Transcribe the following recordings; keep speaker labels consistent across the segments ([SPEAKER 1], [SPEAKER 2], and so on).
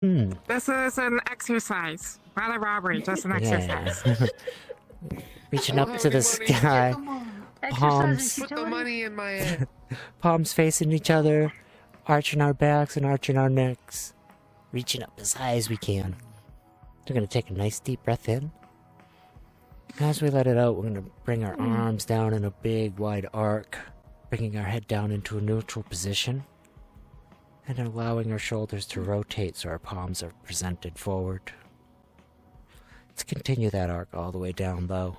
[SPEAKER 1] Hmm.
[SPEAKER 2] This is an exercise, not a robbery, just an
[SPEAKER 1] Yeah.
[SPEAKER 2] exercise.
[SPEAKER 1] Reaching
[SPEAKER 3] I
[SPEAKER 1] up
[SPEAKER 3] don't
[SPEAKER 1] to
[SPEAKER 3] have
[SPEAKER 1] the
[SPEAKER 3] any money.
[SPEAKER 1] sky.
[SPEAKER 4] Come on. Exercise
[SPEAKER 1] Palms.
[SPEAKER 4] and
[SPEAKER 3] Put the
[SPEAKER 4] futility.
[SPEAKER 3] money in my head.
[SPEAKER 1] Palms facing each other. Arching our backs and arching our necks. Reaching up as high as we can. We're going to take a nice deep breath in. As we let it out, we're going to bring our arms down in a big wide arc. Bringing our head down into a neutral position. And allowing our shoulders to rotate so our palms are presented forward. Let's continue that arc all the way down low.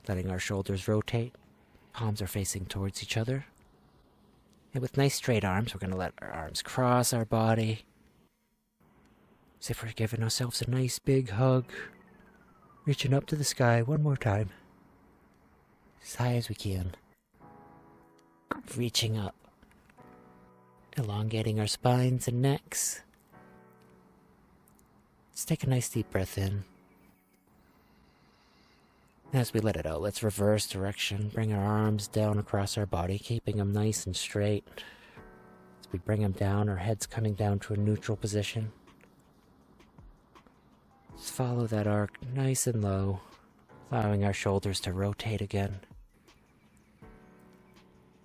[SPEAKER 1] Letting our shoulders rotate. Palms are facing towards each other. And with nice straight arms, we're going to let our arms cross our body. As if we're giving ourselves a nice big hug. Reaching up to the sky one more time. As high as we can. Reaching up. Elongating our spines and necks. Let's take a nice deep breath in. As we let it out, let's reverse direction. Bring our arms down across our body, keeping them nice and straight. As we bring them down, our head's coming down to a neutral position. Just follow that arc nice and low, allowing our shoulders to rotate again.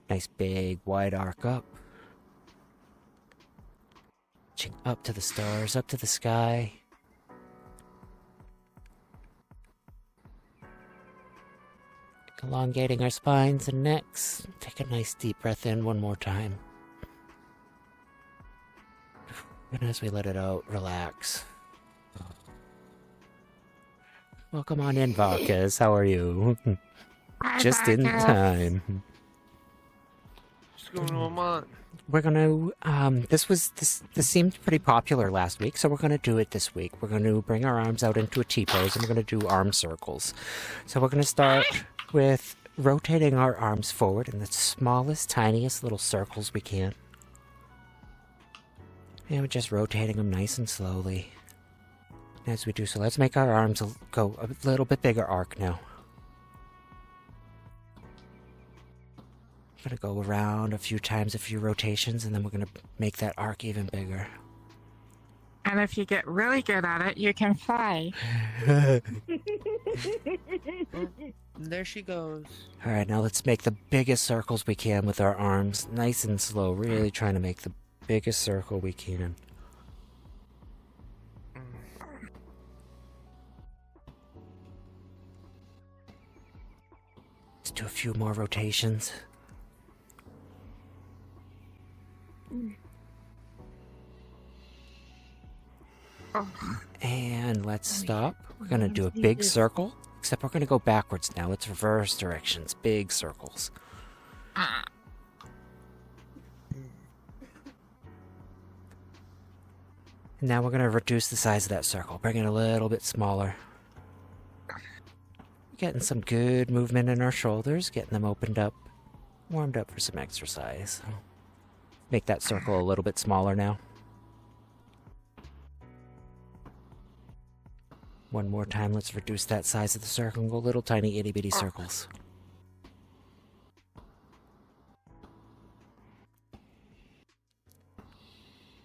[SPEAKER 1] Nice big wide arc up. Reaching up to the stars, up to the sky. Elongating our spines and necks. Take a nice deep breath in one more time. And as we let it out, relax. Welcome on in, Varkas. How are you? Just in time.
[SPEAKER 3] What's going on, man?
[SPEAKER 1] We're gonna, this seemed pretty popular last week, so we're gonna do it this week. We're gonna bring our arms out into a T-pose, and we're gonna do arm circles. So we're gonna start with rotating our arms forward in the smallest, tiniest little circles we can. And we're just rotating them nice and slowly. As we do so, let's make our arms go a little bit bigger arc now. Gonna go around a few times, a few rotations, and then we're gonna make that arc even bigger.
[SPEAKER 2] And if you get really good at it, you can fly.
[SPEAKER 3] There she goes.
[SPEAKER 1] Alright, now let's make the biggest circles we can with our arms, nice and slow, really trying to make the biggest circle we can. Let's do a few more rotations. And let's stop. We're gonna do a big circle, except we're gonna go backwards now. Let's reverse directions, big circles. And now we're gonna reduce the size of that circle, bring it a little bit smaller. Getting some good movement in our shoulders, getting them opened up, warmed up for some exercise. Make that circle a little bit smaller now. One more time, let's reduce that size of the circle and go little tiny itty bitty circles.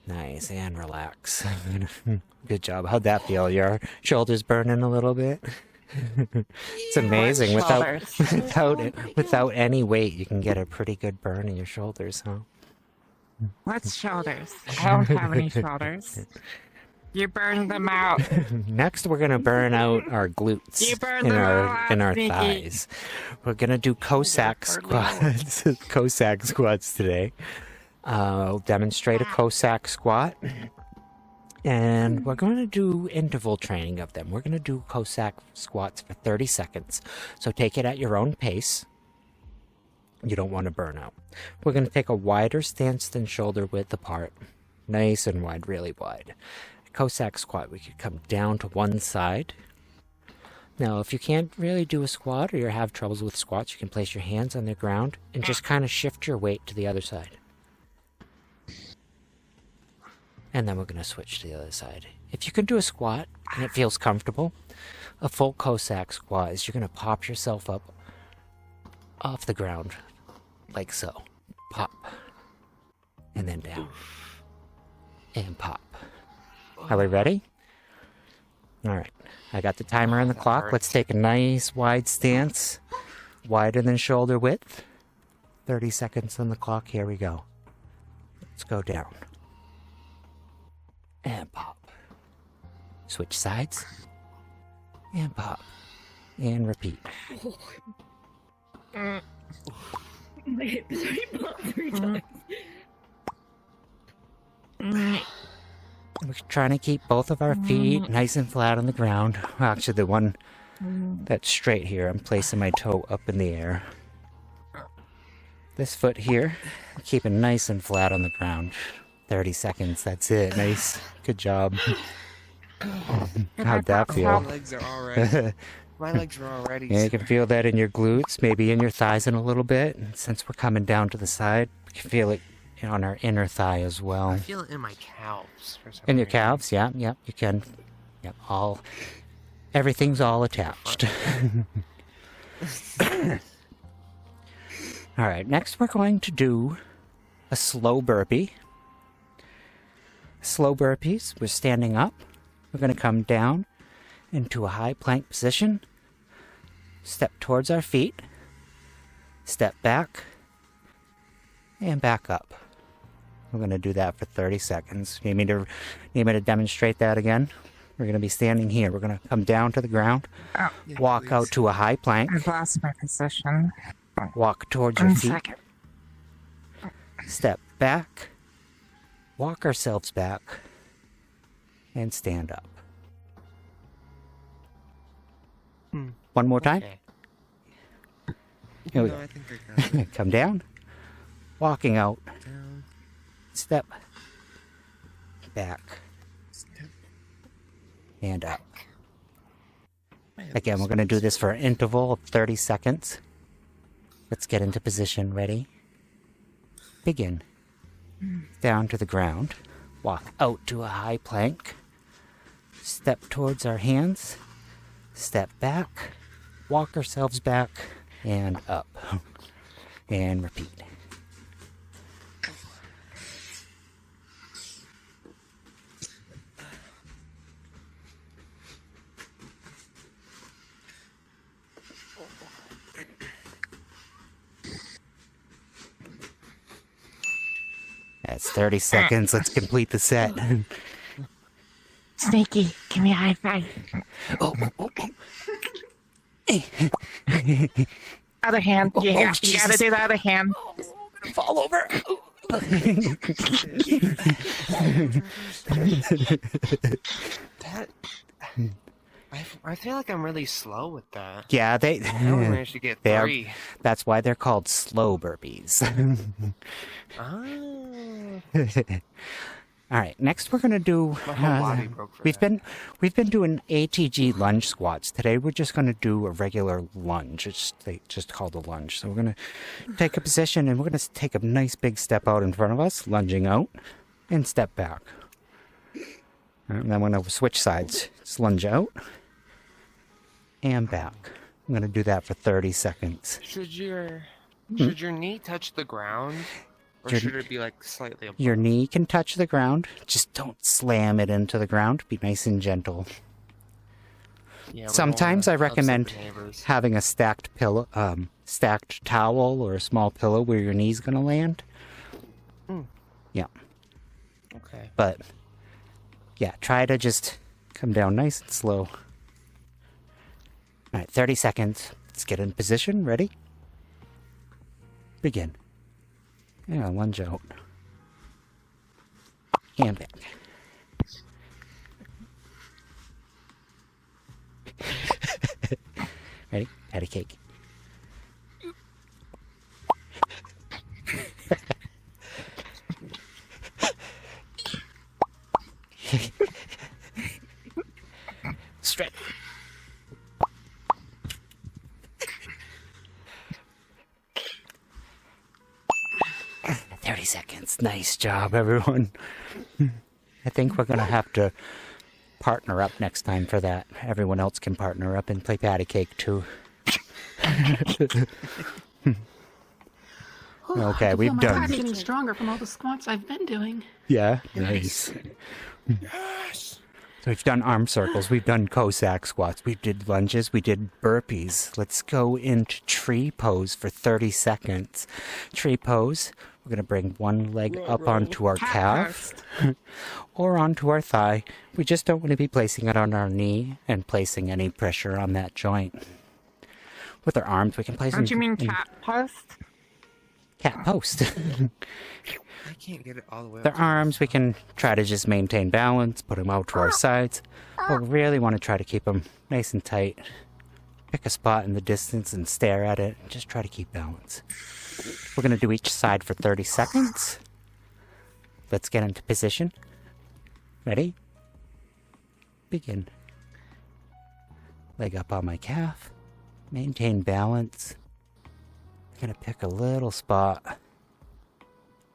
[SPEAKER 1] Nice, and relax. Good job. How'd that feel? Your shoulders burning a little bit? It's amazing. Without any weight, you can get a pretty good burn in your shoulders, huh?
[SPEAKER 2] What's shoulders? I don't have any shoulders. You burn them out.
[SPEAKER 1] Next, we're gonna burn out our glutes
[SPEAKER 2] You burn
[SPEAKER 1] in
[SPEAKER 2] them
[SPEAKER 1] our
[SPEAKER 2] all out,
[SPEAKER 1] in our
[SPEAKER 2] Nikki.
[SPEAKER 1] thighs. We're gonna do Cossack squats. Cossack squats today. I'll demonstrate a Cossack squat, and we're going to do interval training of them. We're going to do Cossack squats for 30 seconds. So take it at your own pace. You don't want to burn out. We're going to take a wider stance than shoulder width apart. Nice and wide, really wide. Cossack squat, we could come down to one side. Now, if you can't really do a squat or you have troubles with squats, you can place your hands on the ground and just kind of shift your weight to the other side. And then we're going to switch to the other side. If you can do a squat and it feels comfortable, a full Cossack squat is you're going to pop yourself up off the ground, like so. Pop. And then down. And pop. Are we ready? All right. I got the timer on the clock. Let's take a nice wide stance, wider than shoulder width. 30 seconds on the clock. Here we go. Let's go down. And pop. Switch sides. And pop. And repeat.
[SPEAKER 4] My hips already popped 3 times.
[SPEAKER 1] We're trying to keep both of our feet nice and flat on the ground. Well, actually, the one that's straight here, I'm placing my toe up in the air. This foot here, keep it nice and flat on the ground. 30 seconds, that's it. Nice. Good job. How'd that
[SPEAKER 3] My
[SPEAKER 1] feel?
[SPEAKER 3] legs are already. My legs are already.
[SPEAKER 1] Yeah, you can feel that in your glutes, maybe in your thighs in a little bit. And since we're coming down to the side, you can feel it on our inner thigh as well.
[SPEAKER 3] I feel it in my calves. For some
[SPEAKER 1] In your
[SPEAKER 3] reason.
[SPEAKER 1] calves, yeah, you can. Yep, everything's all attached. All right, next we're going to do a slow burpee. Slow burpees, we're standing up. We're going to come down into a high plank position. Step towards our feet. Step back. And back up. We're going to do that for 30 seconds. Need me to demonstrate that again? We're going to be standing here. We're going to come down to the ground.
[SPEAKER 2] Oh,
[SPEAKER 1] Walk
[SPEAKER 3] please.
[SPEAKER 1] out to a high plank.
[SPEAKER 2] I've lost my position.
[SPEAKER 1] Walk towards your
[SPEAKER 2] 1
[SPEAKER 1] feet.
[SPEAKER 2] second.
[SPEAKER 1] Step back. Walk ourselves back. And stand up. One more time.
[SPEAKER 3] Okay.
[SPEAKER 1] Here we
[SPEAKER 3] No,
[SPEAKER 1] go.
[SPEAKER 3] I think I got it.
[SPEAKER 1] Come down. Walking out.
[SPEAKER 3] Down.
[SPEAKER 1] Step. Back.
[SPEAKER 3] Step.
[SPEAKER 1] And up.
[SPEAKER 3] Man,
[SPEAKER 1] Again, we're going to do this for an interval of 30 seconds. Let's get into position. Ready? Begin. Down to the ground. Walk out to a high plank. Step towards our hands. Step back. Walk ourselves back. And up. And repeat. That's 30 seconds. Let's complete the set.
[SPEAKER 2] Sneaky, give me a high five.
[SPEAKER 1] Oh, oh, oh.
[SPEAKER 2] Other hand. Yeah, you gotta
[SPEAKER 1] Jesus.
[SPEAKER 2] do the other hand.
[SPEAKER 1] Fall over.
[SPEAKER 3] That. I feel like I'm really slow with that.
[SPEAKER 1] Yeah,
[SPEAKER 3] I only managed to get
[SPEAKER 1] They are-
[SPEAKER 3] 3.
[SPEAKER 1] that's why they're called slow burpees.
[SPEAKER 3] Ah.
[SPEAKER 1] All right, next we're gonna do.
[SPEAKER 3] My whole body broke for
[SPEAKER 1] we've
[SPEAKER 3] that.
[SPEAKER 1] been doing ATG lunge squats. Today we're just gonna do a regular lunge. They just called a lunge. So we're gonna take a position and we're gonna take a nice big step out in front of us, lunging out, and step back. All right, and then we're gonna switch sides. Just lunge out and back. I'm gonna do that for 30 seconds.
[SPEAKER 3] Should your knee touch the ground, or
[SPEAKER 1] Your-
[SPEAKER 3] should it be like slightly above?
[SPEAKER 1] Your knee can touch the ground. Just don't slam it into the ground. Be nice and gentle.
[SPEAKER 3] Yeah, we don't
[SPEAKER 1] Sometimes I
[SPEAKER 3] wanna upset
[SPEAKER 1] recommend
[SPEAKER 3] the neighbors.
[SPEAKER 1] having a stacked pillow, stacked towel or a small pillow where your knee's gonna land. Yeah,
[SPEAKER 3] Okay.
[SPEAKER 1] but yeah, try to just come down nice and slow. All right, 30 seconds. Let's get in position. Ready? Begin. Yeah, lunge out. And back. Ready? Patty cake. Stretch. 30 seconds. Nice job, everyone. I think we're going to have to partner up next time for that. Everyone else can partner up and play patty cake too. Okay,
[SPEAKER 5] I
[SPEAKER 1] we've
[SPEAKER 5] feel my
[SPEAKER 1] done.
[SPEAKER 5] back getting stronger from all the squats I've been doing.
[SPEAKER 1] Yeah, nice. So we've done arm circles, we've done Cossack squats, we did lunges, we did burpees. Let's go into tree pose for 30 seconds. Tree pose, we're going to bring one leg up onto our calf or onto our thigh. We just don't want to be placing it on our knee and placing any pressure on that joint. With our arms, we can place them
[SPEAKER 2] Don't you mean
[SPEAKER 1] in
[SPEAKER 2] cat post?
[SPEAKER 1] cat post.
[SPEAKER 3] I can't get it all the way
[SPEAKER 1] Their
[SPEAKER 3] up.
[SPEAKER 1] arms, we can try to just maintain balance, put them out to our sides. But we really want to try to keep them nice and tight. Pick a spot in the distance and stare at it. And just try to keep balance. We're going to do each side for 30 seconds. Let's get into position. Ready? Begin. Leg up on my calf. Maintain balance. I'm going to pick a little spot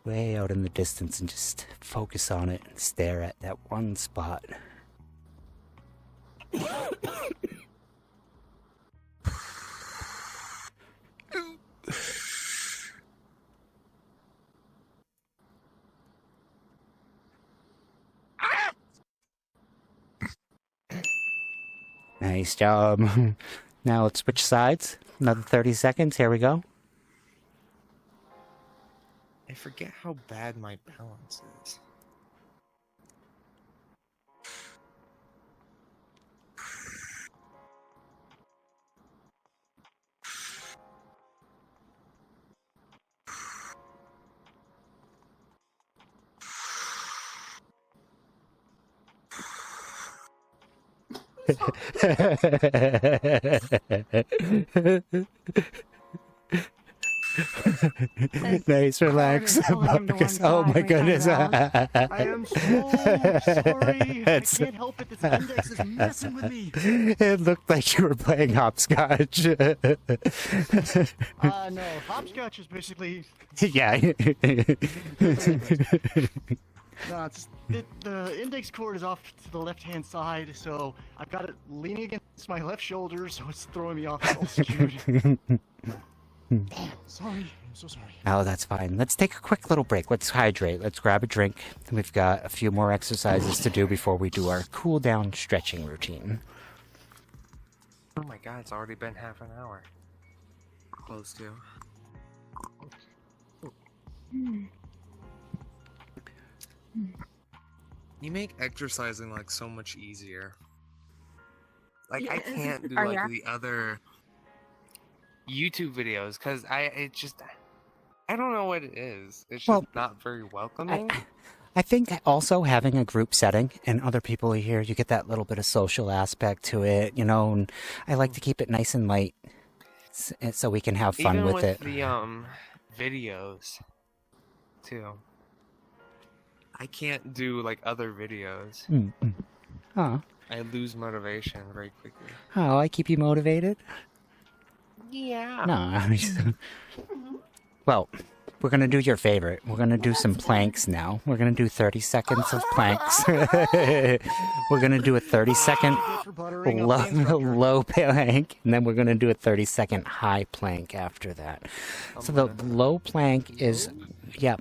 [SPEAKER 1] way out in the distance and just focus on it and stare at that one spot. Nice job. Now let's switch sides. Another 30 seconds. Here we go.
[SPEAKER 3] I forget how bad my balance is.
[SPEAKER 1] Nice, relax. Focus. Oh my goodness.
[SPEAKER 6] I am so sorry.
[SPEAKER 1] It's-
[SPEAKER 6] I can't help it. This index is messing with me.
[SPEAKER 1] It looked like you were playing hopscotch.
[SPEAKER 6] No. Hopscotch is basically...
[SPEAKER 1] Yeah.
[SPEAKER 6] No, it's, the index cord is off to the left-hand side, so I've got it leaning against my left shoulder, so it's throwing me off. It's all skewed. Damn, sorry. I'm so sorry.
[SPEAKER 1] Oh, that's fine. Let's take a quick little break. Let's hydrate. Let's grab a drink. We've got a few more exercises to do before we do our cool down stretching routine.
[SPEAKER 3] Oh my god, it's already been half an hour. Close to. You make exercising like so much easier. Like I
[SPEAKER 4] Yeah.
[SPEAKER 3] can't do
[SPEAKER 2] Oh,
[SPEAKER 3] like
[SPEAKER 2] yeah?
[SPEAKER 3] the other YouTube videos because I don't know what it is. It's just
[SPEAKER 1] Well,
[SPEAKER 3] not very welcoming.
[SPEAKER 1] I think also having a group setting and other people are here, you get that little bit of social aspect to it, you know, and I like to keep it nice and light so we can have fun
[SPEAKER 3] Even
[SPEAKER 1] with
[SPEAKER 3] with
[SPEAKER 1] it.
[SPEAKER 3] the videos too. I can't do like other videos.
[SPEAKER 1] Mm-mm. Oh,
[SPEAKER 3] I lose motivation very quickly.
[SPEAKER 1] oh, I keep you motivated?
[SPEAKER 3] Yeah.
[SPEAKER 1] No, I mean, well, we're gonna do your favorite. We're gonna do some planks now. We're gonna do 30 seconds of planks. We're gonna do a 30-second
[SPEAKER 6] For buttering up the instructor.
[SPEAKER 1] low plank, and then we're gonna do a 30-second high plank after that. So the low plank is,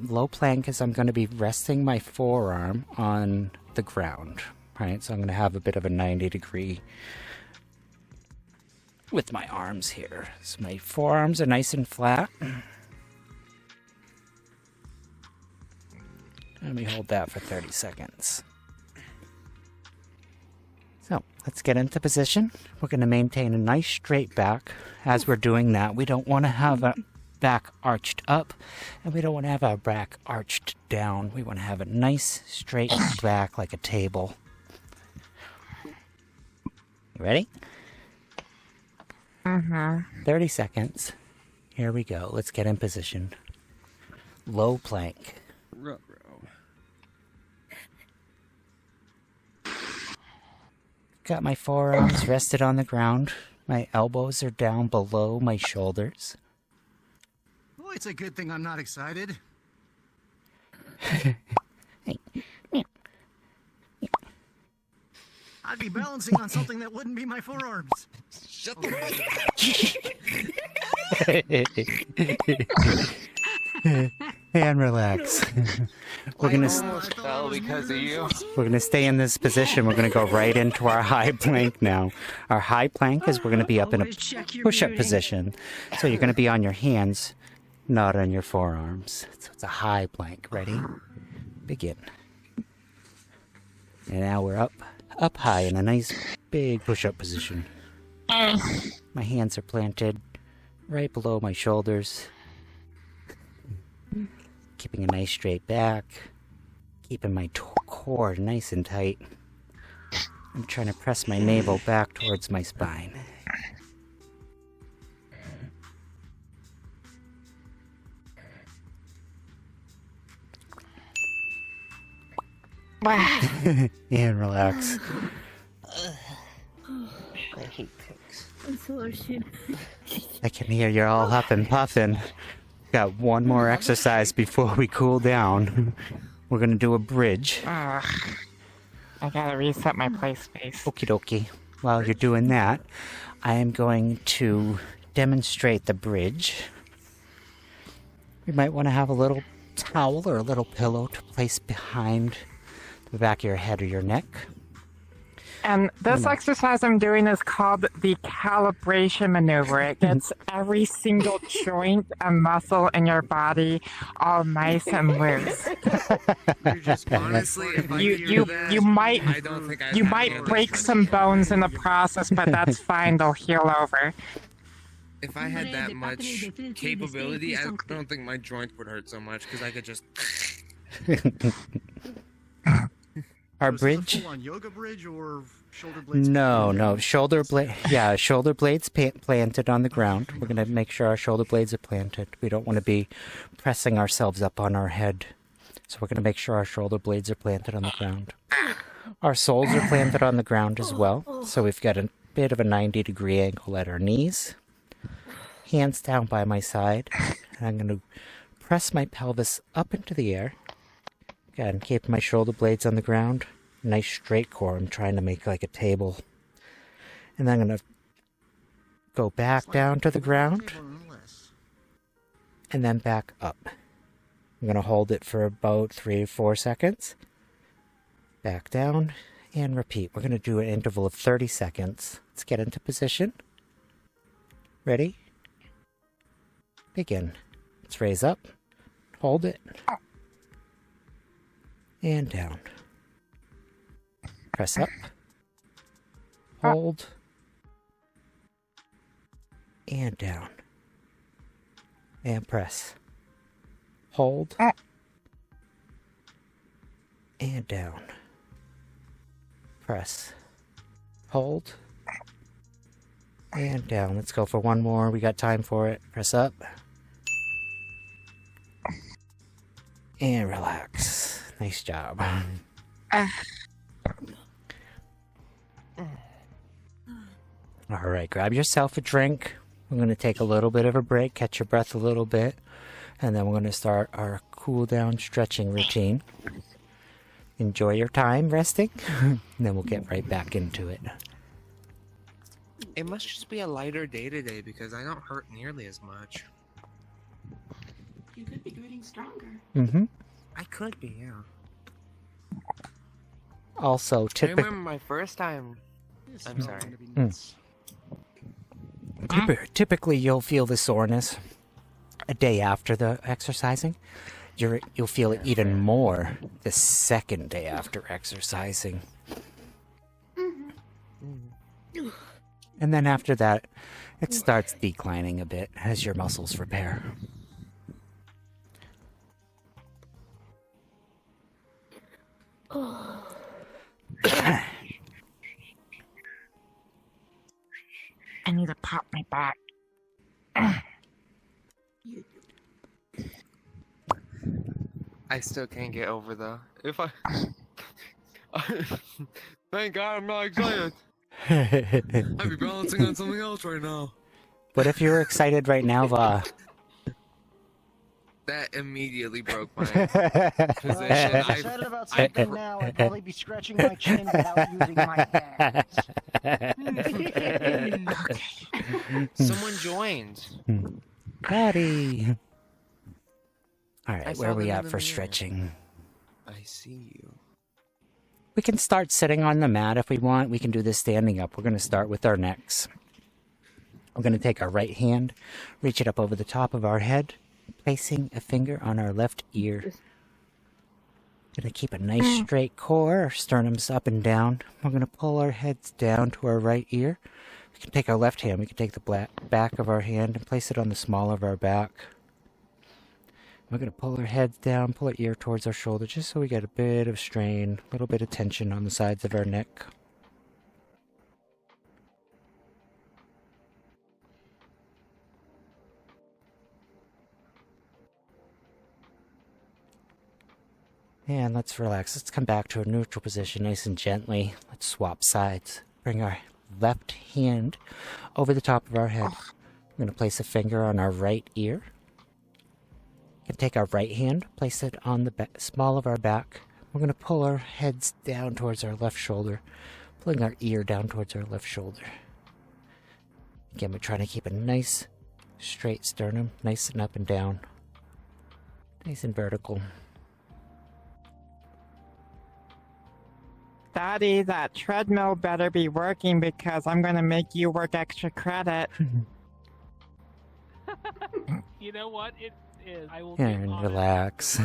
[SPEAKER 1] low plank is I'm gonna be resting my forearm on the ground, right? So I'm gonna have a bit of a 90-degree with my arms here. So my forearms are nice and flat. And we hold that for 30 seconds. So let's get into position. We're going to maintain a nice straight back. As we're doing that, we don't want to have a back arched up, and we don't want to have our back arched down. We want to have a nice straight back like a table. You ready? 30 seconds. Here we go. Let's get in position. Low plank. Got my forearms rested on the ground. My elbows are down below my shoulders.
[SPEAKER 6] Well, it's a good thing I'm not excited. I'd be balancing on something that wouldn't be my forearms. Shut the
[SPEAKER 1] And relax. We're
[SPEAKER 3] I
[SPEAKER 1] gonna
[SPEAKER 3] almost fell because of you.
[SPEAKER 1] we're gonna stay in this position. We're gonna go right into our high plank now. Our high plank is we're gonna be up in a push-up position. So you're gonna be on your hands, not on your forearms. So it's a high plank. Ready? Begin. And now we're up high in a nice big push-up position. My hands are planted right below my shoulders. Keeping a nice straight back. Keeping my core nice and tight. I'm trying to press my navel back towards my spine. And relax.
[SPEAKER 3] I hate pigs.
[SPEAKER 4] I'm so ashamed.
[SPEAKER 1] I can hear you're all huffing puffing. Got one more exercise before we cool down. We're gonna do a bridge.
[SPEAKER 2] Ugh. I gotta reset my play space.
[SPEAKER 1] Okie dokie. While you're doing that, I am going to demonstrate the bridge. You might want to have a little towel or a little pillow to place behind the back of your head or your neck.
[SPEAKER 2] And this exercise I'm doing is called the calibration maneuver. It gets every single joint and muscle in your body all nice and loose.
[SPEAKER 3] Honestly, if I
[SPEAKER 2] You
[SPEAKER 3] could
[SPEAKER 2] you
[SPEAKER 3] do that,
[SPEAKER 2] you might
[SPEAKER 3] I don't think I'd
[SPEAKER 2] you
[SPEAKER 3] have
[SPEAKER 2] might
[SPEAKER 3] any
[SPEAKER 2] break
[SPEAKER 3] choice.
[SPEAKER 2] some bones in the process, but that's fine. They'll heal over.
[SPEAKER 3] If I had that much capability, I don't think my joint would hurt so much because I could just.
[SPEAKER 1] Our
[SPEAKER 6] So is this a
[SPEAKER 1] bridge?
[SPEAKER 6] full-on yoga bridge or shoulder blades?
[SPEAKER 1] No. Shoulder blade. Yeah, shoulder blades planted on the ground. We're gonna make sure our shoulder blades are planted. We don't want to be pressing ourselves up on our head, so we're gonna make sure our shoulder blades are planted on the ground. Our soles are planted on the ground as well, so we've got a bit of a 90-degree angle at our knees. Hands down by my side, and I'm gonna press my pelvis up into the air. Again, keep my shoulder blades on the ground. Nice straight core. I'm trying to make like a table. And then I'm going to go back down to the ground and then back up. I'm going to hold it for about 3 to 4 seconds. Back down and repeat. We're going to do an interval of 30 seconds. Let's get into position. Ready? Begin. Let's raise up. Hold it. And down. Press up. Hold. And down. And press. Hold. And down. Press. Hold. And down. Let's go for one more. We got time for it. Press up. And relax. Nice job. All right, grab yourself a drink. We're going to take a little bit of a break, catch your breath a little bit, and then we're going to start our cool down stretching routine. Enjoy your time resting, and then we'll get right back into it.
[SPEAKER 3] It must just be a lighter day today because I don't hurt nearly as much.
[SPEAKER 5] You could be getting stronger.
[SPEAKER 1] Mm-hmm.
[SPEAKER 3] I could be, yeah.
[SPEAKER 1] Also,
[SPEAKER 3] I
[SPEAKER 1] typically,
[SPEAKER 3] remember my first time. I'm sorry.
[SPEAKER 1] typically you'll feel the soreness a day after the exercising. You'll feel it even more the second day after exercising. And then after that, it starts declining a bit as your muscles repair.
[SPEAKER 2] I need to pop my back.
[SPEAKER 3] I still can't get over the. If I. Thank God I'm not excited. I'd be balancing on something else right now.
[SPEAKER 1] But if you're excited right now,
[SPEAKER 3] That immediately broke my
[SPEAKER 6] If I was
[SPEAKER 3] position.
[SPEAKER 6] excited about something now, I'd probably be scratching my chin without using my hands.
[SPEAKER 3] Someone joined.
[SPEAKER 1] Patty. All
[SPEAKER 3] I
[SPEAKER 1] right,
[SPEAKER 3] saw
[SPEAKER 1] where are we
[SPEAKER 3] them in
[SPEAKER 1] at
[SPEAKER 3] the
[SPEAKER 1] for
[SPEAKER 3] mirror.
[SPEAKER 1] stretching?
[SPEAKER 3] I see you.
[SPEAKER 1] We can start sitting on the mat if we want. We can do this standing up. We're going to start with our necks. We're going to take our right hand, reach it up over the top of our head, placing a finger on our left ear. Going to keep a nice straight core, our sternum's up and down. We're going to pull our heads down to our right ear. We can take our left hand, we can take the back of our hand and place it on the small of our back. We're going to pull our heads down, pull our ear towards our shoulder, just so we get a bit of strain, a little bit of tension on the sides of our neck. And let's relax. Let's come back to a neutral position nice and gently. Let's swap sides. Bring our left hand over the top of our head. We're going to place a finger on our right ear. We can take our right hand, place it on the small of our back. We're going to pull our heads down towards our left shoulder, pulling our ear down towards our left shoulder. Again, we're trying to keep a nice straight sternum, nice and up and down, nice and vertical.
[SPEAKER 2] Daddy, that treadmill better be working because I'm going to make you work extra credit.
[SPEAKER 7] You know what? It is. I will
[SPEAKER 1] And
[SPEAKER 7] get on
[SPEAKER 1] relax.
[SPEAKER 7] it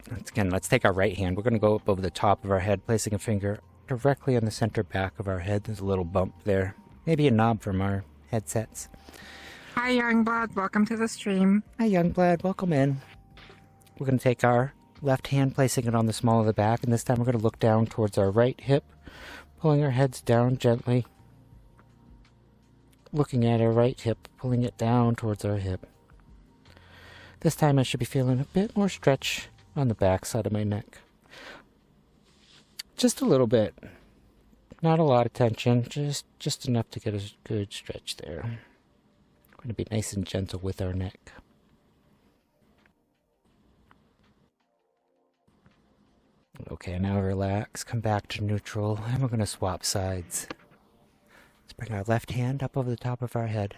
[SPEAKER 7] afterwards.
[SPEAKER 1] Let's take our right hand. We're going to go up over the top of our head, placing a finger directly on the center back of our head. There's a little bump there. Maybe a knob from our headsets.
[SPEAKER 2] Hi, Youngblood. Welcome to the stream.
[SPEAKER 1] Hi, Youngblood. Welcome in. We're going to take our left hand, placing it on the small of the back, and this time we're going to look down towards our right hip, pulling our heads down gently, looking at our right hip, pulling it down towards our hip. This time I should be feeling a bit more stretch on the back side of my neck. Just a little bit. Not a lot of tension, just enough to get a good stretch there. We're going to be nice and gentle with our neck. Okay, now relax, come back to neutral, and we're going to swap sides. Let's bring our left hand up over the top of our head.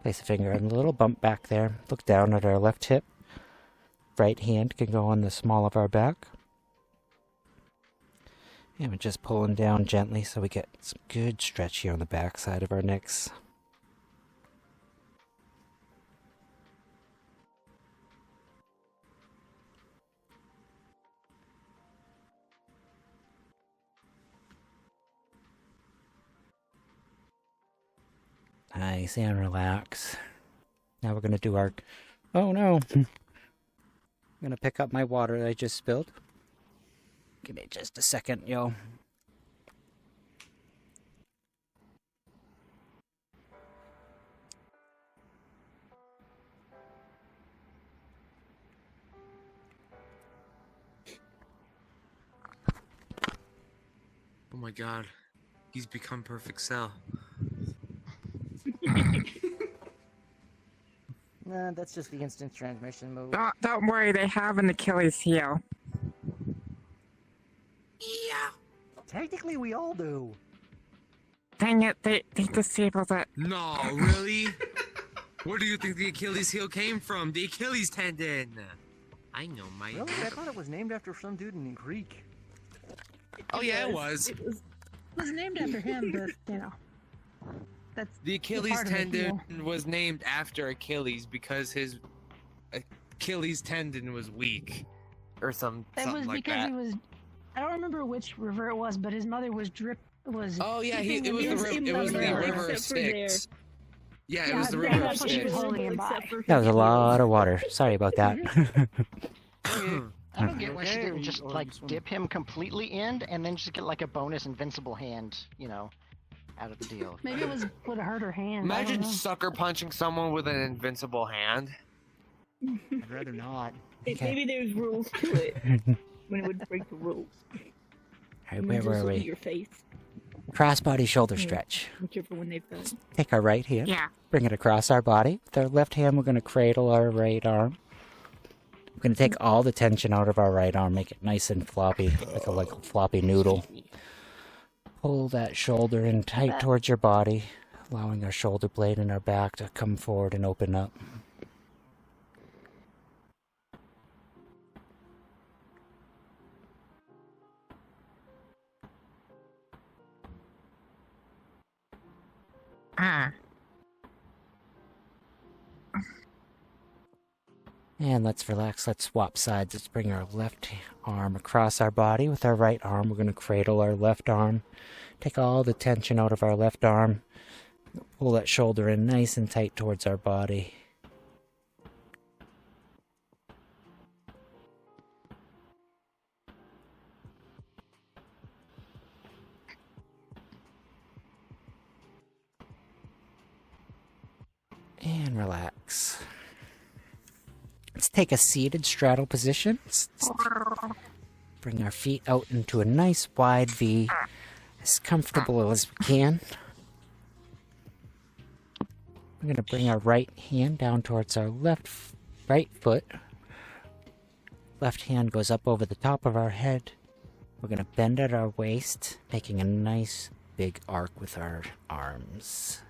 [SPEAKER 1] Place a finger on the little bump back there. Look down at our left hip. Right hand can go on the small of our back. And we're just pulling down gently so we get some good stretch here on the back side of our necks. Nice and relax. Now we're going to do our... Oh no! I'm going to pick up my water that I just spilled. Give me just a second, yo.
[SPEAKER 3] Oh my god. He's become perfect Cell.
[SPEAKER 8] Nah, that's just the instant transmission mode.
[SPEAKER 2] Don't worry, they have an Achilles heel.
[SPEAKER 3] Yeah.
[SPEAKER 8] Technically, we all do.
[SPEAKER 2] Dang it, they disabled it.
[SPEAKER 3] No, really? Where do you think the Achilles heel came from? The Achilles tendon. I know my.
[SPEAKER 8] Really? I thought it was named after some dude in Greek.
[SPEAKER 3] Oh yeah, it was.
[SPEAKER 4] It was named after him, but you know, that's
[SPEAKER 3] The Achilles
[SPEAKER 4] part of the
[SPEAKER 3] tendon
[SPEAKER 4] heel.
[SPEAKER 3] was named after Achilles because his Achilles tendon was weak, or something
[SPEAKER 4] That was
[SPEAKER 3] like
[SPEAKER 4] because
[SPEAKER 3] that.
[SPEAKER 4] he was. I don't remember which river it was, but his mother was
[SPEAKER 3] Oh yeah,
[SPEAKER 4] keeping
[SPEAKER 3] it was
[SPEAKER 4] him
[SPEAKER 3] the
[SPEAKER 4] in
[SPEAKER 3] it was the
[SPEAKER 4] river.
[SPEAKER 3] river of
[SPEAKER 9] Except for there.
[SPEAKER 3] Styx. Yeah, it
[SPEAKER 4] Yeah,
[SPEAKER 3] was the
[SPEAKER 4] yeah,
[SPEAKER 3] river of
[SPEAKER 4] that's what she was
[SPEAKER 3] Styx.
[SPEAKER 4] holding him by.
[SPEAKER 9] Except for
[SPEAKER 1] That was a lot of water. Sorry about that.
[SPEAKER 8] I don't get why she
[SPEAKER 6] Okay,
[SPEAKER 8] didn't just
[SPEAKER 6] or
[SPEAKER 8] like
[SPEAKER 6] just
[SPEAKER 8] dip him completely in and then just get like a bonus invincible hand, you know, out of the deal.
[SPEAKER 4] Maybe it would have hurt her hand. I
[SPEAKER 3] Imagine
[SPEAKER 4] don't know.
[SPEAKER 3] sucker punching someone with an invincible hand.
[SPEAKER 6] I'd rather not.
[SPEAKER 1] Okay.
[SPEAKER 9] Maybe there's rules to it when it would break the rules.
[SPEAKER 1] Alright, where were we?
[SPEAKER 9] Your face,
[SPEAKER 1] Cross-body shoulder stretch.
[SPEAKER 9] whichever one they've done.
[SPEAKER 1] Take our right hand,
[SPEAKER 2] Yeah.
[SPEAKER 1] bring it across our body. With our left hand, we're going to cradle our right arm. We're going to take all the tension out of our right arm, make it nice and floppy, like a floppy noodle. Pull that shoulder in tight towards your body, allowing our shoulder blade and our back to come forward and open up.
[SPEAKER 2] Ah.
[SPEAKER 1] And let's relax. Let's swap sides. Let's bring our left arm across our body. With our right arm, we're going to cradle our left arm. Take all the tension out of our left arm. Pull that shoulder in nice and tight towards our body. And relax. Let's take a seated straddle position. Let's bring our feet out into a nice wide V, as comfortable as we can. We're going to bring our right hand down towards our right foot. Left hand goes up over the top of our head. We're going to bend at our waist, making a nice big arc with our arms.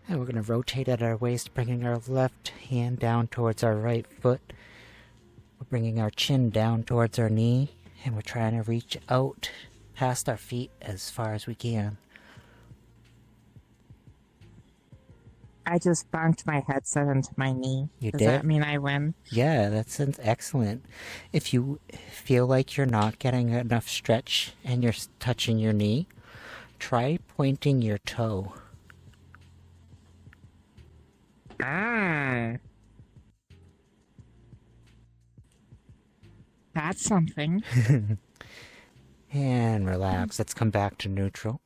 [SPEAKER 1] And we're going to rotate at our waist, bringing our left hand down towards our right foot. We're bringing our chin down towards our knee, and we're trying to reach out past our feet as far as we can.
[SPEAKER 2] I just bumped my headset into my knee.
[SPEAKER 1] You
[SPEAKER 2] Does
[SPEAKER 1] did?
[SPEAKER 2] that mean I win?
[SPEAKER 1] Yeah, that's excellent. If you feel like you're not getting enough stretch and you're touching your knee, try pointing your toe.
[SPEAKER 2] Ah. That's something.
[SPEAKER 1] And relax. Let's come back to neutral.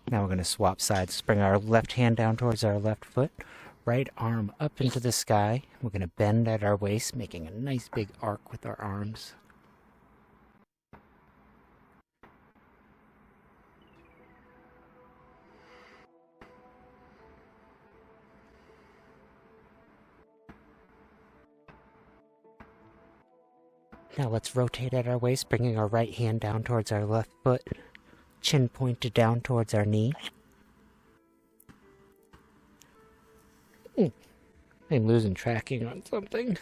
[SPEAKER 1] Now we're going to swap sides. Bring our left hand down towards our left foot. Right arm up into the sky. We're going to bend at our waist, making a nice big arc with our arms. Now let's rotate at our waist, bringing our right hand down towards our left foot. Chin pointed down towards our knee. I'm losing tracking on something.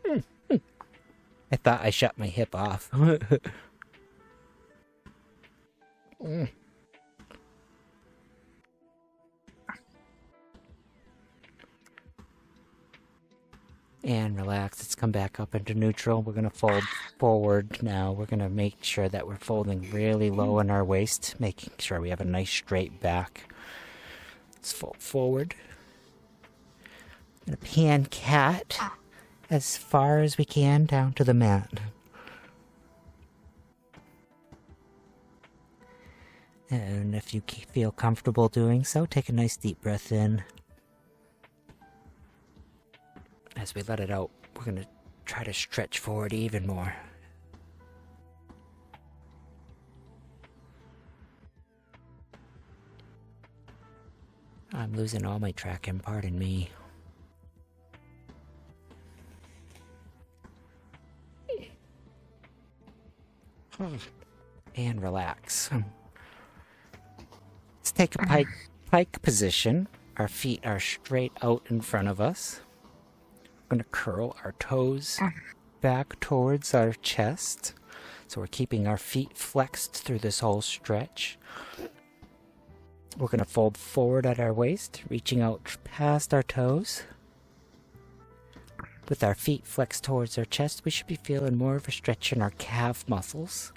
[SPEAKER 1] I thought I shut my hip off. And relax. Let's come back up into neutral. We're going to fold forward now. We're going to make sure that we're folding really low in our waist, making sure we have a nice straight back. Let's fold forward. I'm going to pan cat as far as we can down to the mat. And if you feel comfortable doing so, take a nice deep breath in. As we let it out, we're going to try to stretch forward even more. I'm losing all my tracking, pardon me. And relax. Let's take a pike position. Our feet are straight out in front of us. We're going to curl our toes back towards our chest. So we're keeping our feet flexed through this whole stretch. We're going to fold forward at our waist, reaching out past our toes. With our feet flexed towards our chest, we should be feeling more of a stretch in our calf muscles,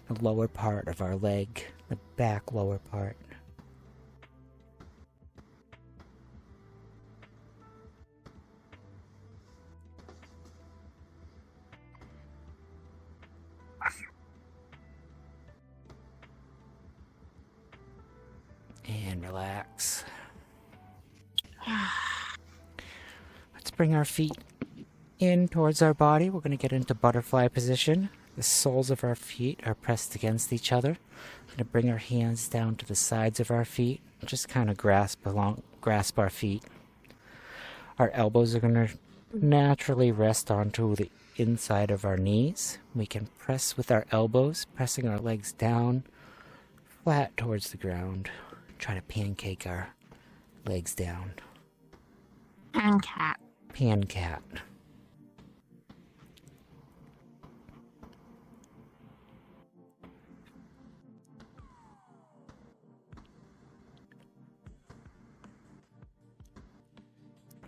[SPEAKER 1] the lower part of our leg, the back lower part. And relax. Let's bring our feet in towards our body. We're going to get into butterfly position. The soles of our feet are pressed against each other. We're going to bring our hands down to the sides of our feet. Just kind of grasp our feet. Our elbows are going to naturally rest onto the inside of our knees. We can press with our elbows, pressing our legs down, flat towards the ground. Try to pancake our Legs down.
[SPEAKER 2] And cat.
[SPEAKER 1] Pan cat.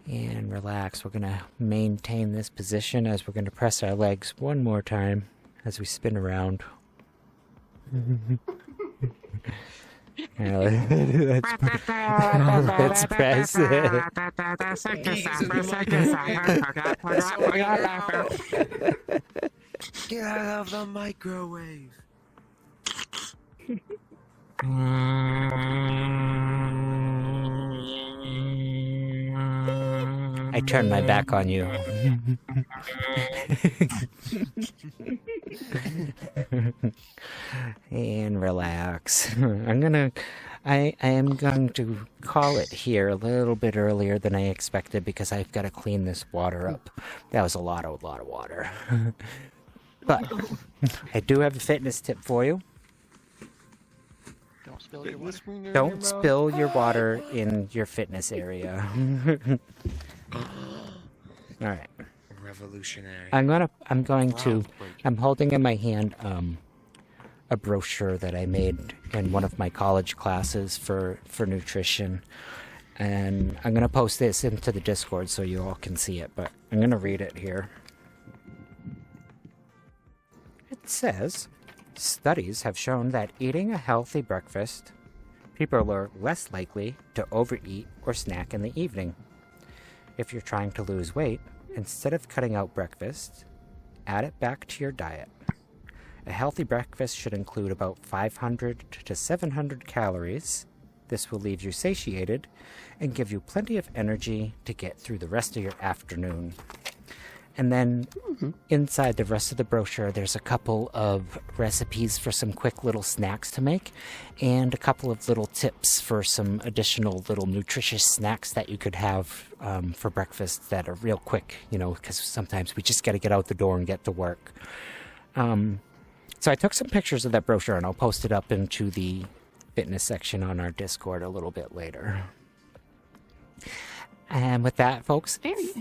[SPEAKER 1] And relax. We're going to maintain this position as we're going to press our legs one more time as we spin around. Let's press it.
[SPEAKER 3] Get out of the microwave.
[SPEAKER 1] I turned my back on you. And relax. I am going to call it here a little bit earlier than I expected because I've got to clean this water up. That was a lot of water. But I do have a fitness tip for you.
[SPEAKER 8] Don't spill your water.
[SPEAKER 1] Don't spill your water in your fitness area. All right.
[SPEAKER 3] Revolutionary.
[SPEAKER 1] I'm holding in my hand a brochure that I made in one of my college classes for nutrition, and I'm gonna post this into the Discord so you all can see it, but I'm gonna read it here. It says, studies have shown that eating a healthy breakfast, people are less likely to overeat or snack in the evening. If you're trying to lose weight, instead of cutting out breakfast, add it back to your diet. A healthy breakfast should include about 500 to 700 calories. This will leave you satiated and give you plenty of energy to get through the rest of your afternoon. And then inside the rest of the brochure, there's a couple of recipes for some quick little snacks to make and a couple of little tips for some additional little nutritious snacks that you could have for breakfast that are real quick, because sometimes we just got to get out the door and get to work. So I took some pictures of that brochure and I'll post it up into the fitness section on our Discord a little bit later. And with that, folks,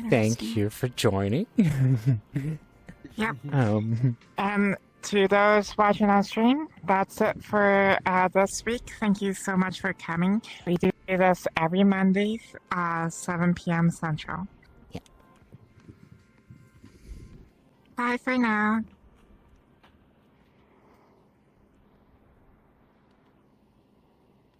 [SPEAKER 1] thank you for joining.
[SPEAKER 2] Yep.
[SPEAKER 1] Um,
[SPEAKER 2] To those watching on stream, that's it for this week. Thank you so much for coming. We do this every Monday, 7 p.m. Central.
[SPEAKER 1] Yeah.
[SPEAKER 2] Bye for now.